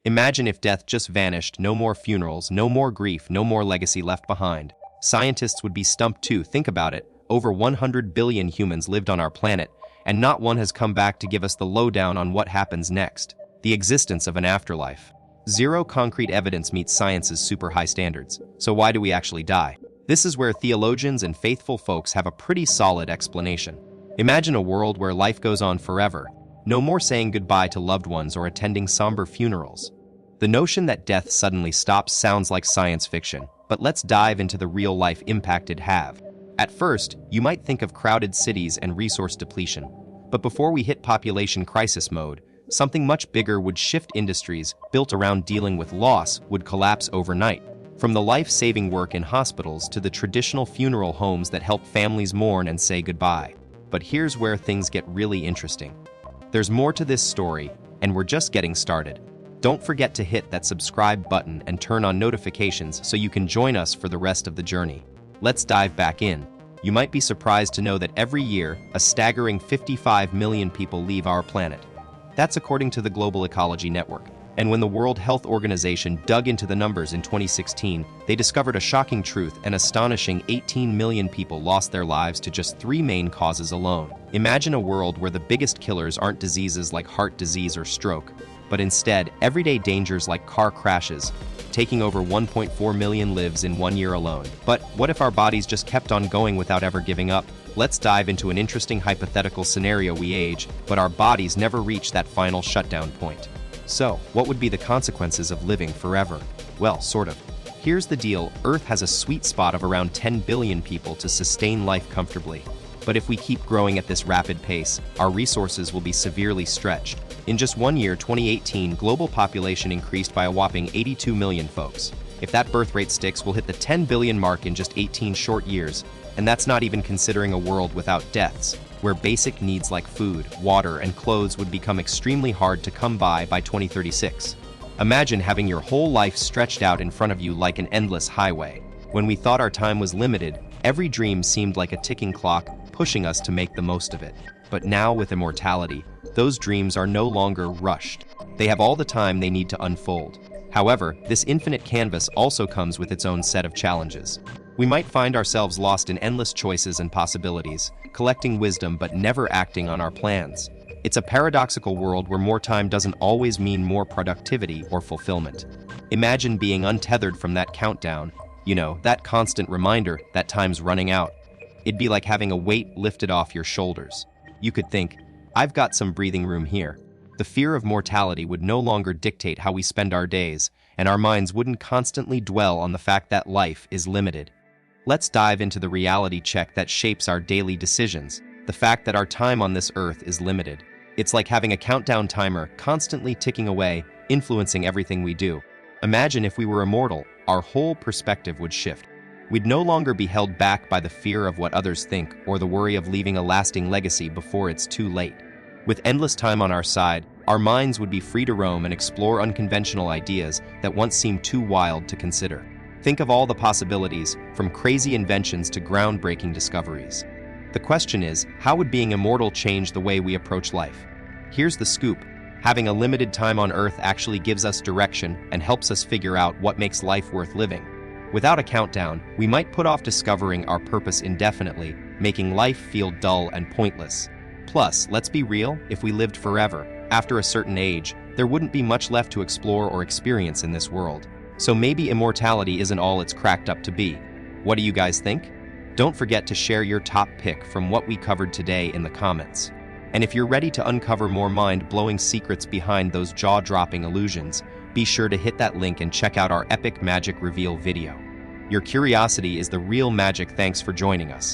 Imagine if death just vanished, no more funerals, no more grief, no more legacy left behind. Scientists would be stumped too. Think about it. Over 100 billion humans lived on our planet, and not one has come back to give us the lowdown on what happens next. The existence of an afterlife. Zero concrete evidence meets science's super high standards. So why do we actually die? This is where theologians and faithful folks have a pretty solid explanation. Imagine a world where life goes on forever. No more saying goodbye to loved ones or attending somber funerals. The notion that death suddenly stops sounds like science fiction, but let's dive into the real-life impact it'd have. At first, you might think of crowded cities and resource depletion. But before we hit population crisis mode, something much bigger would shift. Industries built around dealing with loss would collapse overnight. From the life-saving work in hospitals to the traditional funeral homes that help families mourn and say goodbye. But here's where things get really interesting. There's more to this story, and we're just getting started. Don't forget to hit that subscribe button and turn on notifications so you can join us for the rest of the journey. Let's dive back in. You might be surprised to know that every year, a staggering 55 million people leave our planet. That's according to the Global Ecology Network. And when the World Health Organization dug into the numbers in 2016, they discovered a shocking truth: an astonishing 18 million people lost their lives to just 3 main causes alone. Imagine a world where the biggest killers aren't diseases like heart disease or stroke, but instead everyday dangers like car crashes, taking over 1.4 million lives in 1 year alone. But what if our bodies just kept on going without ever giving up? Let's dive into an interesting hypothetical scenario. We age, but our bodies never reach that final shutdown point. So, what would be the consequences of living forever? Well, sort of. Here's the deal: Earth has a sweet spot of around 10 billion people to sustain life comfortably. But if we keep growing at this rapid pace, our resources will be severely stretched. In just 1 year, 2018, global population increased by a whopping 82 million folks. If that birth rate sticks, we'll hit the 10 billion mark in just 18 short years. And that's not even considering a world without deaths, where basic needs like food, water, and clothes would become extremely hard to come by 2036. Imagine having your whole life stretched out in front of you like an endless highway. When we thought our time was limited, every dream seemed like a ticking clock, pushing us to make the most of it. But now, with immortality, those dreams are no longer rushed. They have all the time they need to unfold. However, this infinite canvas also comes with its own set of challenges. We might find ourselves lost in endless choices and possibilities, collecting wisdom but never acting on our plans. It's a paradoxical world where more time doesn't always mean more productivity or fulfillment. Imagine being untethered from that countdown, that constant reminder that time's running out. It'd be like having a weight lifted off your shoulders. You could think, I've got some breathing room here. The fear of mortality would no longer dictate how we spend our days, and our minds wouldn't constantly dwell on the fact that life is limited. Let's dive into the reality check that shapes our daily decisions, the fact that our time on this earth is limited. It's like having a countdown timer constantly ticking away, influencing everything we do. Imagine if we were immortal, our whole perspective would shift. We'd no longer be held back by the fear of what others think or the worry of leaving a lasting legacy before it's too late. With endless time on our side, our minds would be free to roam and explore unconventional ideas that once seemed too wild to consider. Think of all the possibilities, from crazy inventions to groundbreaking discoveries. The question is, how would being immortal change the way we approach life? Here's the scoop: having a limited time on Earth actually gives us direction and helps us figure out what makes life worth living. Without a countdown, we might put off discovering our purpose indefinitely, making life feel dull and pointless. Plus, let's be real, if we lived forever, after a certain age, there wouldn't be much left to explore or experience in this world. So maybe immortality isn't all it's cracked up to be. What do you guys think? Don't forget to share your top pick from what we covered today in the comments. And if you're ready to uncover more mind-blowing secrets behind those jaw-dropping illusions, be sure to hit that link and check out our epic magic reveal video. Your curiosity is the real magic. Thanks for joining us.